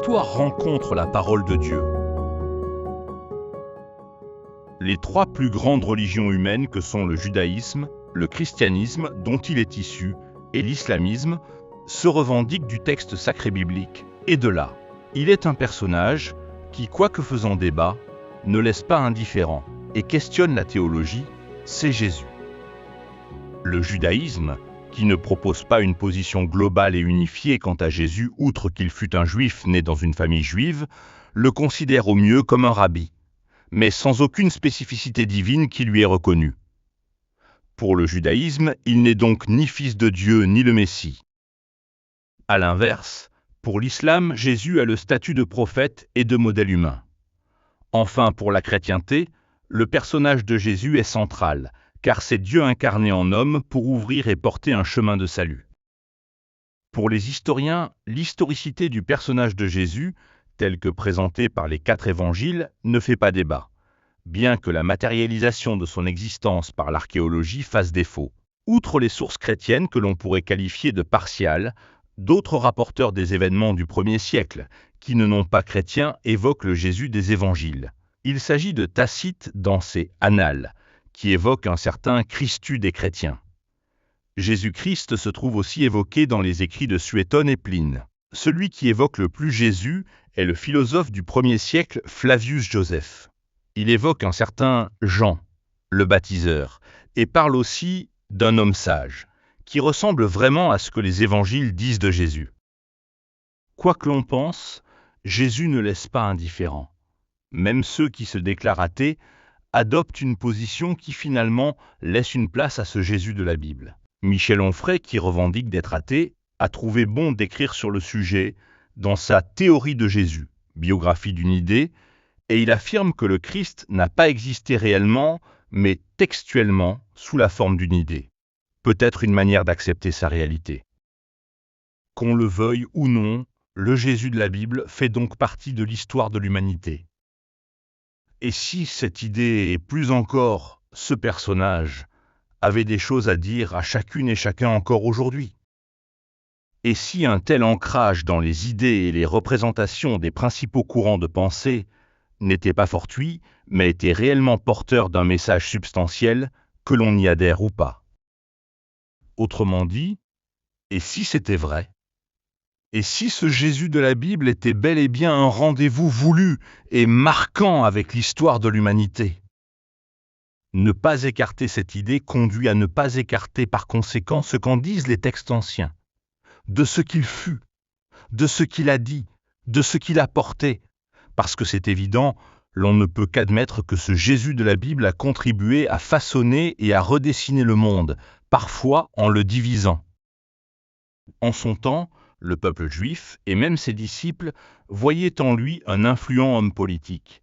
l'histoire rencontre la parole de Dieu. Les trois plus grandes religions humaines que sont le judaïsme, le christianisme dont il est issu et l'islamisme se revendiquent du texte sacré biblique. Et de là, il est un personnage qui, quoique faisant débat, ne laisse pas indifférent et questionne la théologie, c'est Jésus. Le judaïsme, qui ne propose pas une position globale et unifiée quant à Jésus, outre qu'il fut un juif né dans une famille juive, le considère au mieux comme un rabbi, mais sans aucune spécificité divine qui lui est reconnue. Pour le judaïsme, il n'est donc ni fils de Dieu ni le Messie. À l'inverse, pour l'islam, Jésus a le statut de prophète et de modèle humain. Enfin, pour la chrétienté, le personnage de Jésus est central, car c'est Dieu incarné en homme pour ouvrir et porter un chemin de salut. Pour les historiens, l'historicité du personnage de Jésus, tel que présenté par les 4 évangiles, ne fait pas débat, bien que la matérialisation de son existence par l'archéologie fasse défaut. Outre les sources chrétiennes que l'on pourrait qualifier de partiales, d'autres rapporteurs des événements du 1er siècle, qui ne sont pas chrétiens, évoquent le Jésus des évangiles. Il s'agit de Tacite dans ses Annales, qui évoque un certain Christus des chrétiens. Jésus-Christ se trouve aussi évoqué dans les écrits de Suétone et Pline. Celui qui évoque le plus Jésus est le philosophe du 1er siècle Flavius Joseph. Il évoque un certain Jean, le baptiseur, et parle aussi d'un homme sage, qui ressemble vraiment à ce que les évangiles disent de Jésus. Quoi que l'on pense, Jésus ne laisse pas indifférent. Même ceux qui se déclarent athées adoptent une position qui finalement laisse une place à ce Jésus de la Bible. Michel Onfray, qui revendique d'être athée, a trouvé bon d'écrire sur le sujet dans sa Théorie de Jésus, biographie d'une idée, et il affirme que le Christ n'a pas existé réellement, mais textuellement, sous la forme d'une idée. Peut-être une manière d'accepter sa réalité. Qu'on le veuille ou non, le Jésus de la Bible fait donc partie de l'histoire de l'humanité. Et si cette idée, et plus encore ce personnage, avait des choses à dire à chacune et chacun encore aujourd'hui? Et si un tel ancrage dans les idées et les représentations des principaux courants de pensée n'était pas fortuit, mais était réellement porteur d'un message substantiel, que l'on y adhère ou pas? Autrement dit, et si c'était vrai? Et si ce Jésus de la Bible était bel et bien un rendez-vous voulu et marquant avec l'histoire de l'humanité? Ne pas écarter cette idée conduit à ne pas écarter par conséquent ce qu'en disent les textes anciens, de ce qu'il fut, de ce qu'il a dit, de ce qu'il a porté, parce que c'est évident, l'on ne peut qu'admettre que ce Jésus de la Bible a contribué à façonner et à redessiner le monde, parfois en le divisant. En son temps, le peuple juif, et même ses disciples, voyaient en lui un influent homme politique,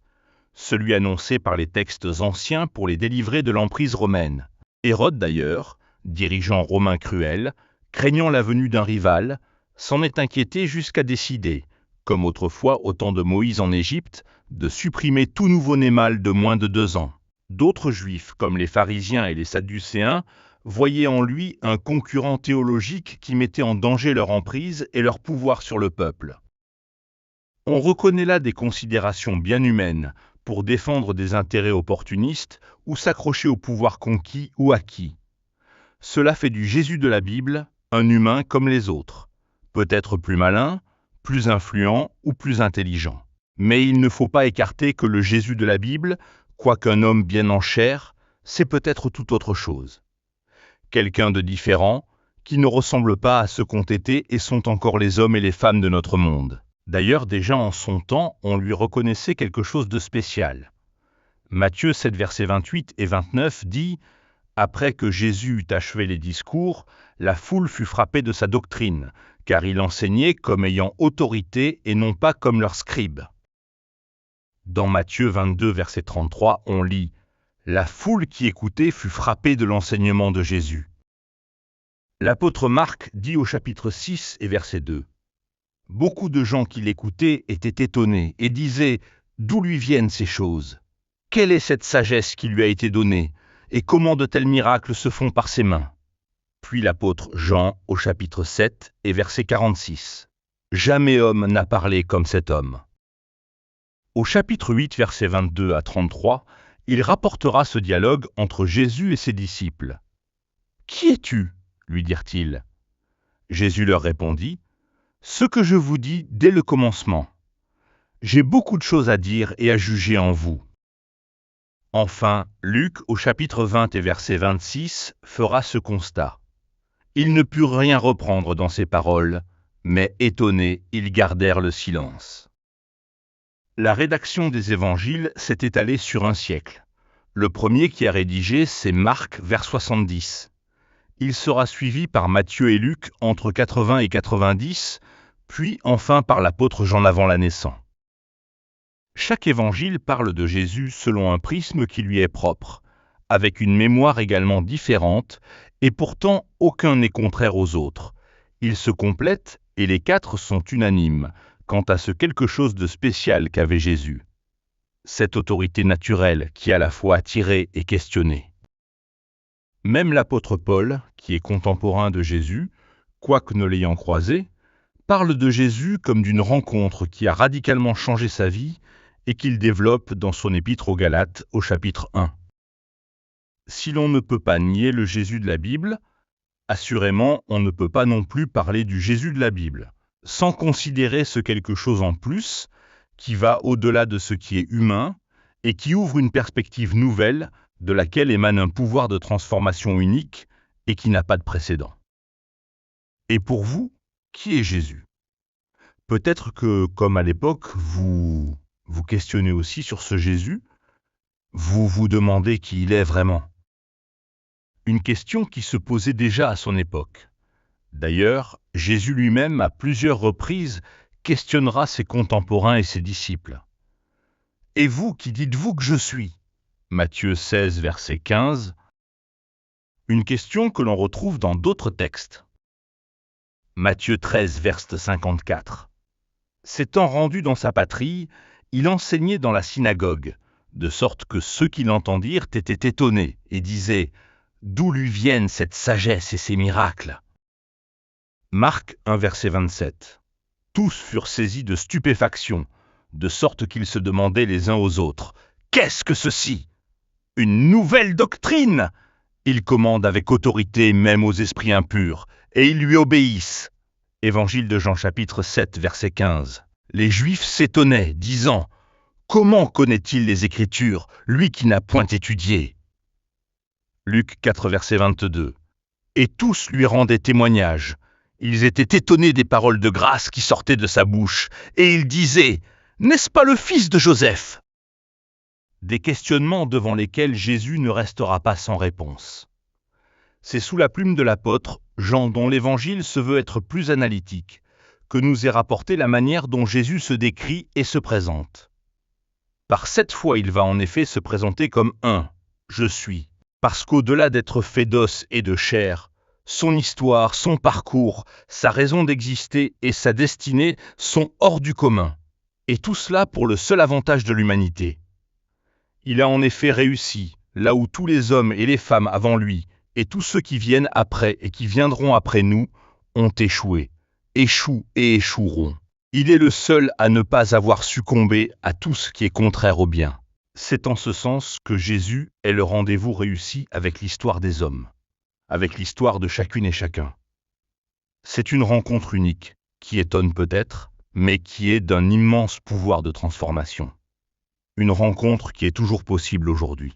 celui annoncé par les textes anciens pour les délivrer de l'emprise romaine. Hérode d'ailleurs, dirigeant romain cruel, craignant la venue d'un rival, s'en est inquiété jusqu'à décider, comme autrefois au temps de Moïse en Égypte, de supprimer tout nouveau-né mâle de moins de 2 ans. D'autres juifs, comme les pharisiens et les sadducéens, voyaient en lui un concurrent théologique qui mettait en danger leur emprise et leur pouvoir sur le peuple. On reconnaît là des considérations bien humaines pour défendre des intérêts opportunistes ou s'accrocher au pouvoir conquis ou acquis. Cela fait du Jésus de la Bible un humain comme les autres, peut-être plus malin, plus influent ou plus intelligent. Mais il ne faut pas écarter que le Jésus de la Bible, quoiqu'un homme bien en chair, c'est peut-être tout autre chose. Quelqu'un de différent, qui ne ressemble pas à ce qu'ont été et sont encore les hommes et les femmes de notre monde. D'ailleurs, déjà en son temps, on lui reconnaissait quelque chose de spécial. Matthieu 7, versets 28 et 29 dit « Après que Jésus eut achevé les discours, la foule fut frappée de sa doctrine, car il enseignait comme ayant autorité et non pas comme leurs scribes. » Dans Matthieu 22, verset 33, on lit « La foule qui écoutait fut frappée de l'enseignement de Jésus. » L'apôtre Marc dit au chapitre 6 et verset 2 « Beaucoup de gens qui l'écoutaient étaient étonnés et disaient « D'où lui viennent ces choses? Quelle est cette sagesse qui lui a été donnée? Et comment de tels miracles se font par ses mains ?» Puis l'apôtre Jean au chapitre 7 et verset 46. « Jamais homme n'a parlé comme cet homme. Au chapitre 8, versets 22 à 33, il rapportera ce dialogue entre Jésus et ses disciples. « Qui es-tu » lui dirent-ils. Jésus leur répondit, « Ce que je vous dis dès le commencement. J'ai beaucoup de choses à dire et à juger en vous. » Enfin, Luc, au chapitre 20 et verset 26, fera ce constat. Ils ne purent rien reprendre dans ses paroles, mais étonnés, ils gardèrent le silence. La rédaction des évangiles s'est étalée sur un siècle. Le premier qui a rédigé, c'est Marc, vers 70. Il sera suivi par Matthieu et Luc entre 80 et 90, puis enfin par l'apôtre Jean avant la naissance. Chaque évangile parle de Jésus selon un prisme qui lui est propre, avec une mémoire également différente, et pourtant aucun n'est contraire aux autres. Ils se complètent et les quatre sont unanimes quant à ce quelque chose de spécial qu'avait Jésus. Cette autorité naturelle qui à la fois attirait et questionnait. Même l'apôtre Paul, qui est contemporain de Jésus, quoique ne l'ayant croisé, parle de Jésus comme d'une rencontre qui a radicalement changé sa vie et qu'il développe dans son épître aux Galates au chapitre 1. Si l'on ne peut pas nier le Jésus de la Bible, assurément on ne peut pas non plus parler du Jésus de la Bible, sans considérer ce quelque chose en plus qui va au-delà de ce qui est humain et qui ouvre une perspective nouvelle de laquelle émane un pouvoir de transformation unique et qui n'a pas de précédent. Et pour vous, qui est Jésus ? Peut-être que, comme à l'époque, vous questionnez aussi sur ce Jésus, vous vous demandez qui il est vraiment. Une question qui se posait déjà à son époque. D'ailleurs, Jésus lui-même, à plusieurs reprises, questionnera ses contemporains et ses disciples. « Et vous, qui dites-vous que je suis » Matthieu 16, verset 15. Une question que l'on retrouve dans d'autres textes. Matthieu 13, verset 54. S'étant rendu dans sa patrie, il enseignait dans la synagogue, de sorte que ceux qui l'entendirent étaient étonnés et disaient « D'où lui viennent cette sagesse et ces miracles ?» Marc 1, verset 27. Tous furent saisis de stupéfaction, de sorte qu'ils se demandaient les uns aux autres « Qu'est-ce que ceci ? Une nouvelle doctrine !» Il commande avec autorité même aux esprits impurs, et ils lui obéissent. Évangile de Jean chapitre 7, verset 15. Les Juifs s'étonnaient, disant « Comment connaît-il les Écritures, lui qui n'a point étudié ?» Luc 4, verset 22. Et tous lui rendaient témoignage. Ils étaient étonnés des paroles de grâce qui sortaient de sa bouche, et ils disaient « N'est-ce pas le fils de Joseph ?» Des questionnements devant lesquels Jésus ne restera pas sans réponse. C'est sous la plume de l'apôtre Jean, dont l'évangile se veut être plus analytique, que nous est rapporté la manière dont Jésus se décrit et se présente. Par 7 fois, il va en effet se présenter comme un « Je suis », parce qu'au-delà d'être fait d'os et de chair, son histoire, son parcours, sa raison d'exister et sa destinée sont hors du commun, et tout cela pour le seul avantage de l'humanité. Il a en effet réussi, là où tous les hommes et les femmes avant lui, et tous ceux qui viennent après et qui viendront après nous, ont échoué, échouent et échoueront. Il est le seul à ne pas avoir succombé à tout ce qui est contraire au bien. C'est en ce sens que Jésus est le rendez-vous réussi avec l'histoire des hommes, avec l'histoire de chacune et chacun. C'est une rencontre unique, qui étonne peut-être, mais qui est d'un immense pouvoir de transformation. Une rencontre qui est toujours possible aujourd'hui.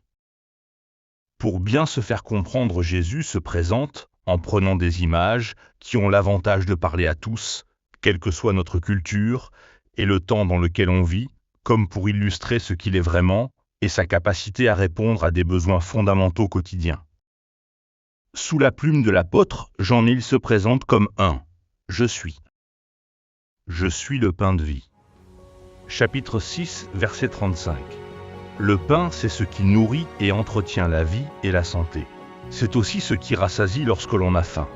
Pour bien se faire comprendre, Jésus se présente en prenant des images qui ont l'avantage de parler à tous, quelle que soit notre culture et le temps dans lequel on vit, comme pour illustrer ce qu'il est vraiment et sa capacité à répondre à des besoins fondamentaux quotidiens. Sous la plume de l'apôtre, Jean il se présente comme un « Je suis ». Je suis le pain de vie. Chapitre 6, verset 35. Le pain, c'est ce qui nourrit et entretient la vie et la santé. C'est aussi ce qui rassasie lorsque l'on a faim.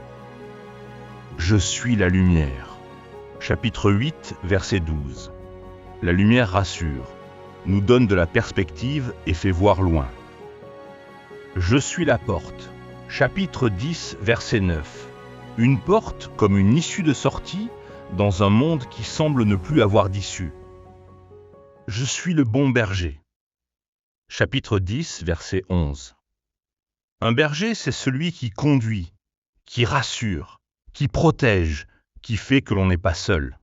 Je suis la lumière. Chapitre 8, verset 12. La lumière rassure, nous donne de la perspective et fait voir loin. Je suis la porte. Chapitre 10, verset 9. Une porte comme une issue de sortie dans un monde qui semble ne plus avoir d'issue. Je suis le bon berger. Chapitre 10, verset 11. Un berger, c'est celui qui conduit, qui rassure, qui protège, qui fait que l'on n'est pas seul.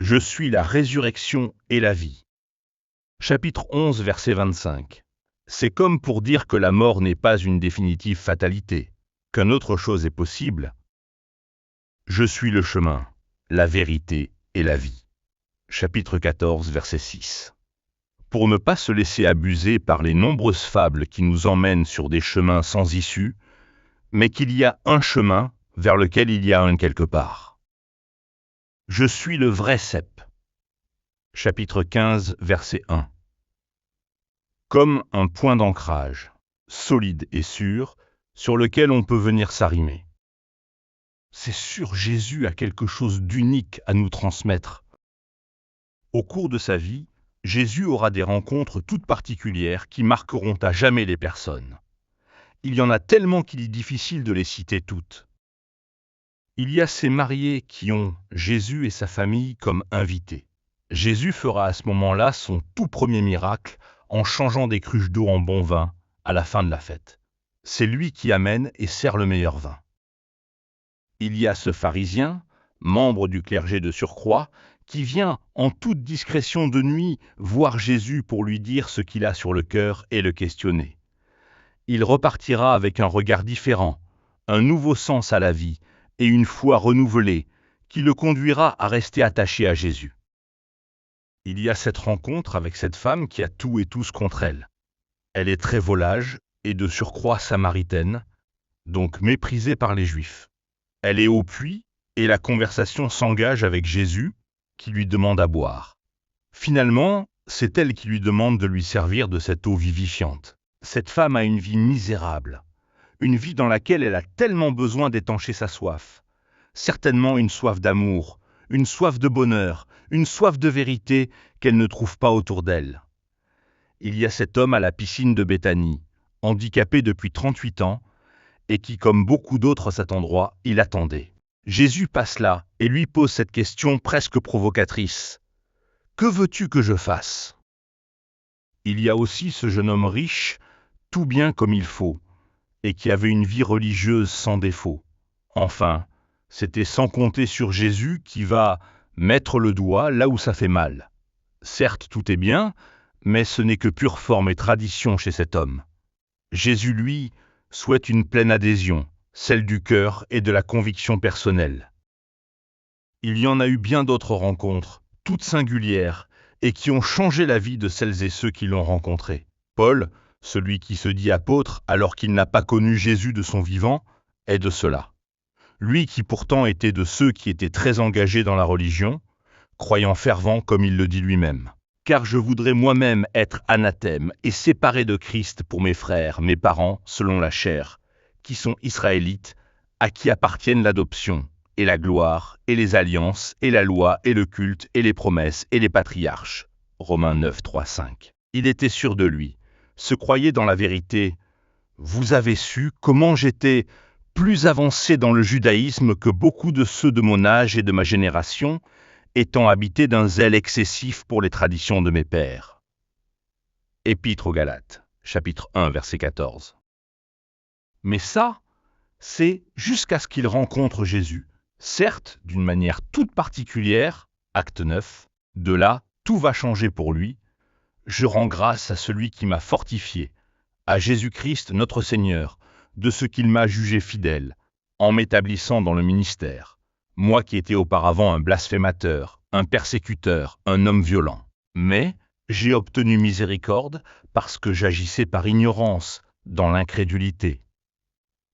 Je suis la résurrection et la vie. Chapitre 11, verset 25. C'est comme pour dire que la mort n'est pas une définitive fatalité, qu'une autre chose est possible. Je suis le chemin, la vérité et la vie. Chapitre 14, verset 6. Pour ne pas se laisser abuser par les nombreuses fables qui nous emmènent sur des chemins sans issue, mais qu'il y a un chemin vers lequel il y a un quelque part. Je suis le vrai cep. Chapitre 15, verset 1. Comme un point d'ancrage, solide et sûr, sur lequel on peut venir s'arrimer. C'est sûr, Jésus a quelque chose d'unique à nous transmettre. Au cours de sa vie, Jésus aura des rencontres toutes particulières qui marqueront à jamais les personnes. Il y en a tellement qu'il est difficile de les citer toutes. Il y a ces mariés qui ont Jésus et sa famille comme invités. Jésus fera à ce moment-là son tout premier miracle en changeant des cruches d'eau en bon vin à la fin de la fête. C'est lui qui amène et sert le meilleur vin. Il y a ce pharisien, membre du clergé de surcroît, qui vient en toute discrétion de nuit voir Jésus pour lui dire ce qu'il a sur le cœur et le questionner. Il repartira avec un regard différent, un nouveau sens à la vie et une foi renouvelée qui le conduira à rester attaché à Jésus. Il y a cette rencontre avec cette femme qui a tout et tous contre elle. Elle est très volage et de surcroît samaritaine, donc méprisée par les Juifs. Elle est au puits et la conversation s'engage avec Jésus qui lui demande à boire. Finalement, c'est elle qui lui demande de lui servir de cette eau vivifiante. Cette femme a une vie misérable, une vie dans laquelle elle a tellement besoin d'étancher sa soif. Certainement une soif d'amour, une soif de bonheur, une soif de vérité qu'elle ne trouve pas autour d'elle. Il y a cet homme à la piscine de Béthanie, handicapé depuis 38 ans, et qui, comme beaucoup d'autres à cet endroit, il attendait. Jésus passe là et lui pose cette question presque provocatrice. « Que veux-tu que je fasse ?» Il y a aussi ce jeune homme riche, tout bien comme il faut, et qui avait une vie religieuse sans défaut. Enfin, c'était sans compter sur Jésus qui va mettre le doigt là où ça fait mal. Certes, tout est bien, mais ce n'est que pure forme et tradition chez cet homme. Jésus, lui, souhaite une pleine adhésion, celle du cœur et de la conviction personnelle. Il y en a eu bien d'autres rencontres, toutes singulières, et qui ont changé la vie de celles et ceux qui l'ont rencontré. Paul, celui qui se dit apôtre alors qu'il n'a pas connu Jésus de son vivant, est de cela. Lui qui pourtant était de ceux qui étaient très engagés dans la religion, croyant fervent comme il le dit lui-même. Car je voudrais moi-même être anathème et séparé de Christ pour mes frères, mes parents, selon la chair, qui sont israélites, à qui appartiennent l'adoption, et la gloire, et les alliances, et la loi, et le culte, et les promesses, et les patriarches. Romains 9, 3, 5. Il était sûr de lui, se croyait dans la vérité. Vous avez su comment j'étais plus avancé dans le judaïsme que beaucoup de ceux de mon âge et de ma génération, étant habité d'un zèle excessif pour les traditions de mes pères. Épître aux Galates, chapitre 1, verset 14. Mais ça, c'est jusqu'à ce qu'il rencontre Jésus. Certes, d'une manière toute particulière, acte 9, de là, tout va changer pour lui. Je rends grâce à celui qui m'a fortifié, à Jésus-Christ notre Seigneur, de ce qu'il m'a jugé fidèle, en m'établissant dans le ministère. Moi qui étais auparavant un blasphémateur, un persécuteur, un homme violent. Mais j'ai obtenu miséricorde parce que j'agissais par ignorance, dans l'incrédulité.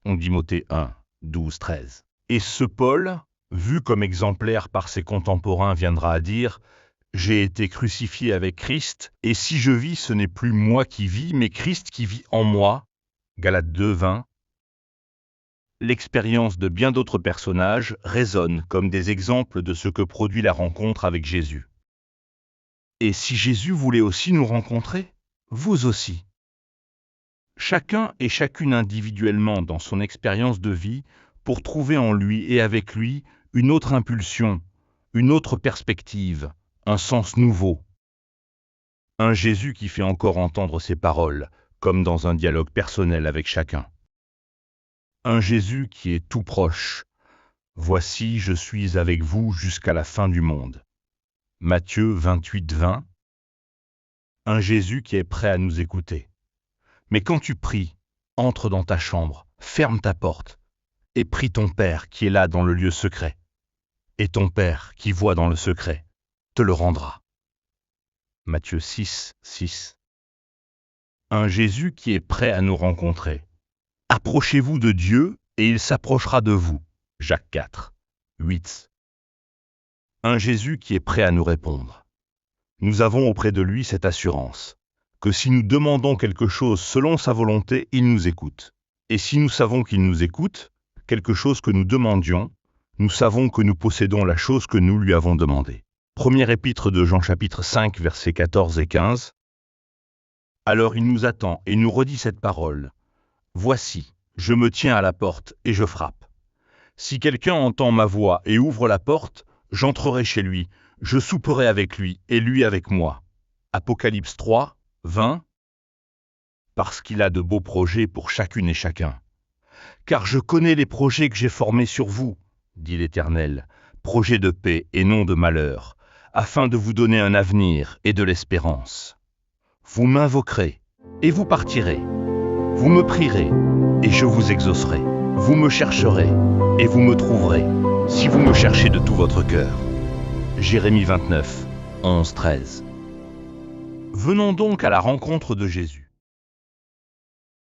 Timothée 1, 12, 13. Et ce Paul, vu comme exemplaire par ses contemporains, viendra à dire « J'ai été crucifié avec Christ, et si je vis, ce n'est plus moi qui vis, mais Christ qui vit en moi. » Galates 2, 20. L'expérience de bien d'autres personnages résonne comme des exemples de ce que produit la rencontre avec Jésus. Et si Jésus voulait aussi nous rencontrer, vous aussi. Chacun et chacune individuellement dans son expérience de vie pour trouver en lui et avec lui une autre impulsion, une autre perspective, un sens nouveau. Un Jésus qui fait encore entendre ses paroles, comme dans un dialogue personnel avec chacun. Un Jésus qui est tout proche. Voici, je suis avec vous jusqu'à la fin du monde. Matthieu 28, 20. Un Jésus qui est prêt à nous écouter. Mais quand tu pries, entre dans ta chambre, ferme ta porte, et prie ton Père qui est là dans le lieu secret. Et ton Père qui voit dans le secret te le rendra. Matthieu 6, 6. Un Jésus qui est prêt à nous rencontrer. Approchez-vous de Dieu et il s'approchera de vous. Jacques 4, 8. Un Jésus qui est prêt à nous répondre. Nous avons auprès de lui cette assurance, que si nous demandons quelque chose selon sa volonté, il nous écoute. Et si nous savons qu'il nous écoute, quelque chose que nous demandions, nous savons que nous possédons la chose que nous lui avons demandée. Première épître de Jean chapitre 5 versets 14 et 15. Alors il nous attend et nous redit cette parole. Voici, je me tiens à la porte et je frappe. Si quelqu'un entend ma voix et ouvre la porte, j'entrerai chez lui, je souperai avec lui et lui avec moi. Apocalypse 3, 20. Parce qu'il a de beaux projets pour chacune et chacun. Car je connais les projets que j'ai formés sur vous, dit l'Éternel, projets de paix et non de malheur, afin de vous donner un avenir et de l'espérance. Vous m'invoquerez, et vous partirez. Vous me prierez, et je vous exaucerai. Vous me chercherez, et vous me trouverez, si vous me cherchez de tout votre cœur. Jérémie 29, 11, 13. Venons donc à la rencontre de Jésus.